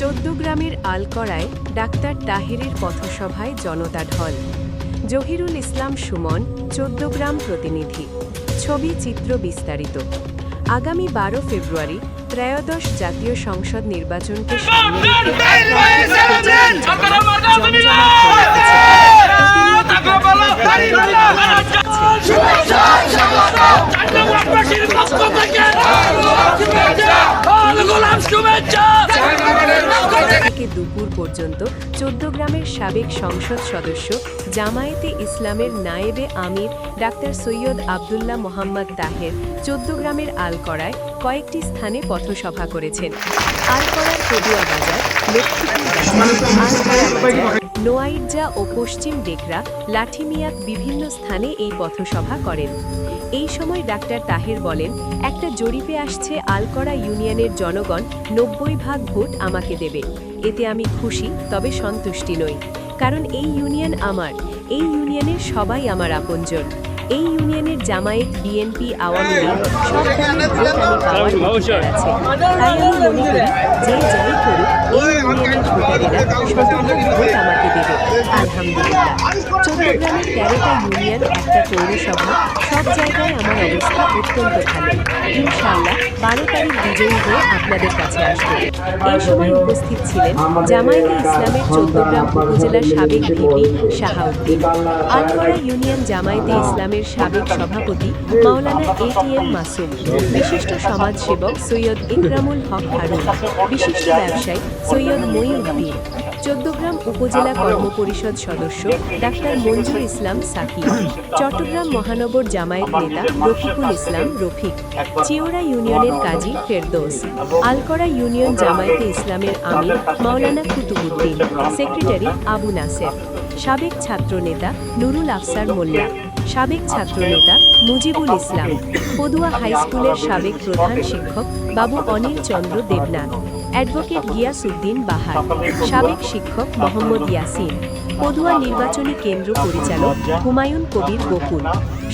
চৌদ্দগ্রামের আলকড়ায় doctor তাহেরের পথসভায় জনতা ঢল। জহিরুল ইসলাম সুমন, চৌদ্দগ্রাম প্রতিনিধি। ছবি চিত্র বিস্তারিত। আগামী 12 ফেব্রুয়ারি ত্রয়োদশ জাতীয় সংসদ নির্বাচনকে সামনে থেকে দুপুর পর্যন্ত চৌদ্দগ্রামের সাবেক সংসদ সদস্য জামায়াতে ইসলামের নায়েবে আমির ডাক্তার সৈয়দ আবদুল্লাহ মোহাম্মদ তাহের চৌদ্দগ্রামের আলকড়ায় কয়েকটি স্থানে পথসভা করেছেন। আলকড়ার পদুয়া বাজার, লক্ষ্মীপুর, নোয়াইরজা ও পশ্চিম ডেকরা, লাঠিমিয়াত বিভিন্ন স্থানে এই পথসভা করেন। এই সময় ডাক্তার তাহের বলেন, একটা জরিপে আসছে আলকড়া ইউনিয়নের জনগণ 90% ভোট আমাকে দেবে। এতে আমি খুশি, তবে সন্তুষ্টি নই, কারণ এই ইউনিয়ন আমার, এই ইউনিয়নের সবাই আমার আপনজন। এই ইউনিয়নের জামায়াত, বিএনপি, আওয়ামী লীগ সব দলের ভোট আমি পাওয়ার অধিকার আছে। তাই আমি মনে করি, যে যাই করুক এই ইউনিয়নের ভোটারেরা শতভাগ ভোট আমাকে দেবে। আলহামদুলিল্লাহ। চৌদ্দগ্রামের 13টা ইউনিয়ন, একটা পৌরসভা, সব জায়গায় আমার অবস্থা অত্যন্ত ভালো। ইনশাআল্লাহ 12 তারিখ বিজয়ী হয়ে আপনাদের কাছে আসবে। এই সময় উপস্থিত ছিলেন জামায়াতে ইসলামের চৌদ্দগ্রাম উপজেলার সাবেক ভিপি শাহাউদ্দিন, আলকড়া ইউনিয়ন জামায়াতে ইসলামের সাবেক সভাপতি মাওলানা এটিএম মাসুম, বিশিষ্ট সমাজসেবক সৈয়দ ইকরামুল হক হারুন, বিশিষ্ট ব্যবসায়ী সৈয়দ মঈউদ্দিন, চৌদ্দগ্রাম উপজেলা কর্মপরিষদ সদস্য ডাক্তার মঞ্জুর ইসলাম সাকিব, চট্টগ্রাম মহানগর জামায়াত নেতা রফিকুল ইসলাম রফিক, চিওড়া ইউনিয়নের কাজী ফেরদৌস, আলকড়া ইউনিয়ন জামায়াতে ইসলামের আমির মাওলানা কুতুবুদ্দিন, সেক্রেটারি আবু নাসের, সাবেক ছাত্রনেতা নুরুল আফসার মোল্লা, সাবেক ছাত্রনেতা মুজিবুল ইসলাম, পদুয়া হাইস্কুলের সাবেক প্রধান শিক্ষক বাবু অনিল চন্দ্র দেবনাথ, অ্যাডভোকেট গিয়াসউদ্দিন বাহার, সাবেক শিক্ষক মোহাম্মদ ইয়াসিন, পদুয়া নির্বাচনী কেন্দ্র পরিচালক হুমায়ুন কবির বকুল,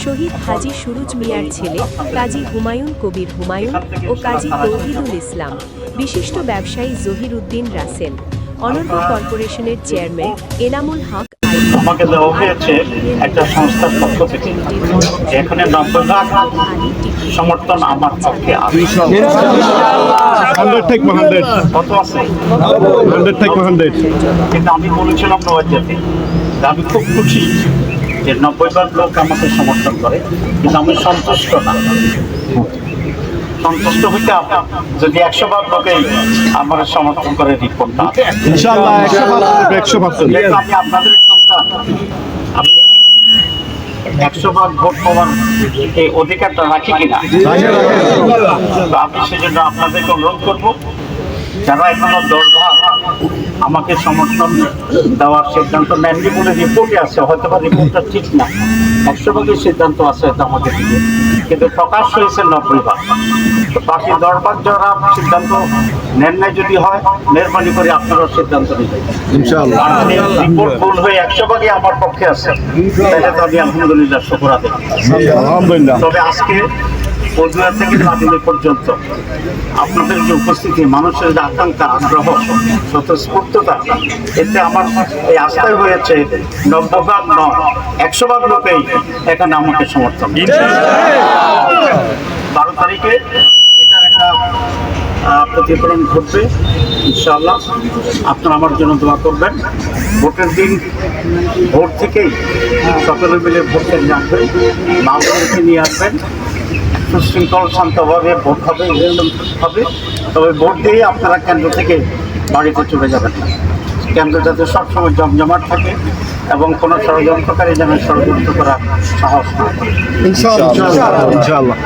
শহীদ হাজী সুরুজ মিয়ার ছেলে কাজী হুমায়ুন কবির হুমায়ুন ও কাজী তৌহিদুল ইসলাম, বিশিষ্ট ব্যবসায়ী জহির উদ্দিন রাসেল, অনর্গল কর্পোরেশনের চেয়ারম্যান এনামুল হক। আমাকে দেওয়া হয়েছে একটা সংস্থার পক্ষ থেকে, এখানে 90% সমর্থন আমার পক্ষে আছে। কত আছে? 100 কিন্তু আমি বলেছিলাম নওয়াজকে, আমি খুব খুশি যে 90% লোক আমাকে সমর্থন করে, কিন্তু আমি সন্তুষ্ট না। সন্তুষ্ট হইতে যদি 100% লোকেই আমার সমর্থন করে রিপোর্টটা, ইনশাআল্লাহ 100% আমি আপনাদের সন্তান, আমি 100% ভোট পাওয়ার এই অধিকারটা রাখি কিনা, আমি সেজন্য আপনাদেরকে অনুরোধ করবো, যারা এখনো 10 ভাগ আমাকে সমর্থন দেওয়ার সিদ্ধান্ত নেননি বলে রিপোর্টে আছে, হয়তো বা রিপোর্টটা ঠিক না, 100% সিদ্ধান্ত আছে আমাদের দিকে, কিন্তু প্রকাশ হয়েছে 90 ভাগ। বাকি 10 ভাগ যারা সিদ্ধান্ত নেন নাই যদি হয়, মেহরবানি করে আপনারাও সিদ্ধান্ত নেবেন ইনশাআল্লাহ। রিপোর্ট ভুল হয়ে 100 ভাগই আমার পক্ষে আছে, তাহলে তো আমি আলহামদুলিল্লাহ শুকর আদায় আলহামদুলিল্লাহ। তবে আজকে পদুয়া থেকে লাদিনী পর্যন্ত আপনাদের যে উপস্থিতি, মানুষের যে আকাঙ্ক্ষা, আগ্রহ, স্বতঃস্ফূর্ততা, এতে আমার এই আস্থায় হয়েছে 90 ভাগ নয়, 100 ভাগ লোকেই এখানে আমাকে সমর্থন। 12 তারিখে এটার একটা প্রতিফলন ঘটবে ইনশাআল্লাহ। আপনারা আমার জন্য দোয়া করবেন। ভোটের দিন ভোট থেকেই সকলে মিলে ভোট কেন্দ্রে আসবেন, মানুষকে নিয়ে আসবেন, সুশৃঙ্খল শান্তভাবে ভোট হবে, ইলেকশন হবে। তবে ভোট দিয়ে আপনারা কেন্দ্র থেকে বাড়িতে চলে যাবেন না। কেন্দ্র যাতে সবসময় জমজমাট থাকে এবং কোনো ষড়যন্ত্রকারী যেন ষড়যন্ত্র করার সাহস না করে। ইনশাআল্লাহ।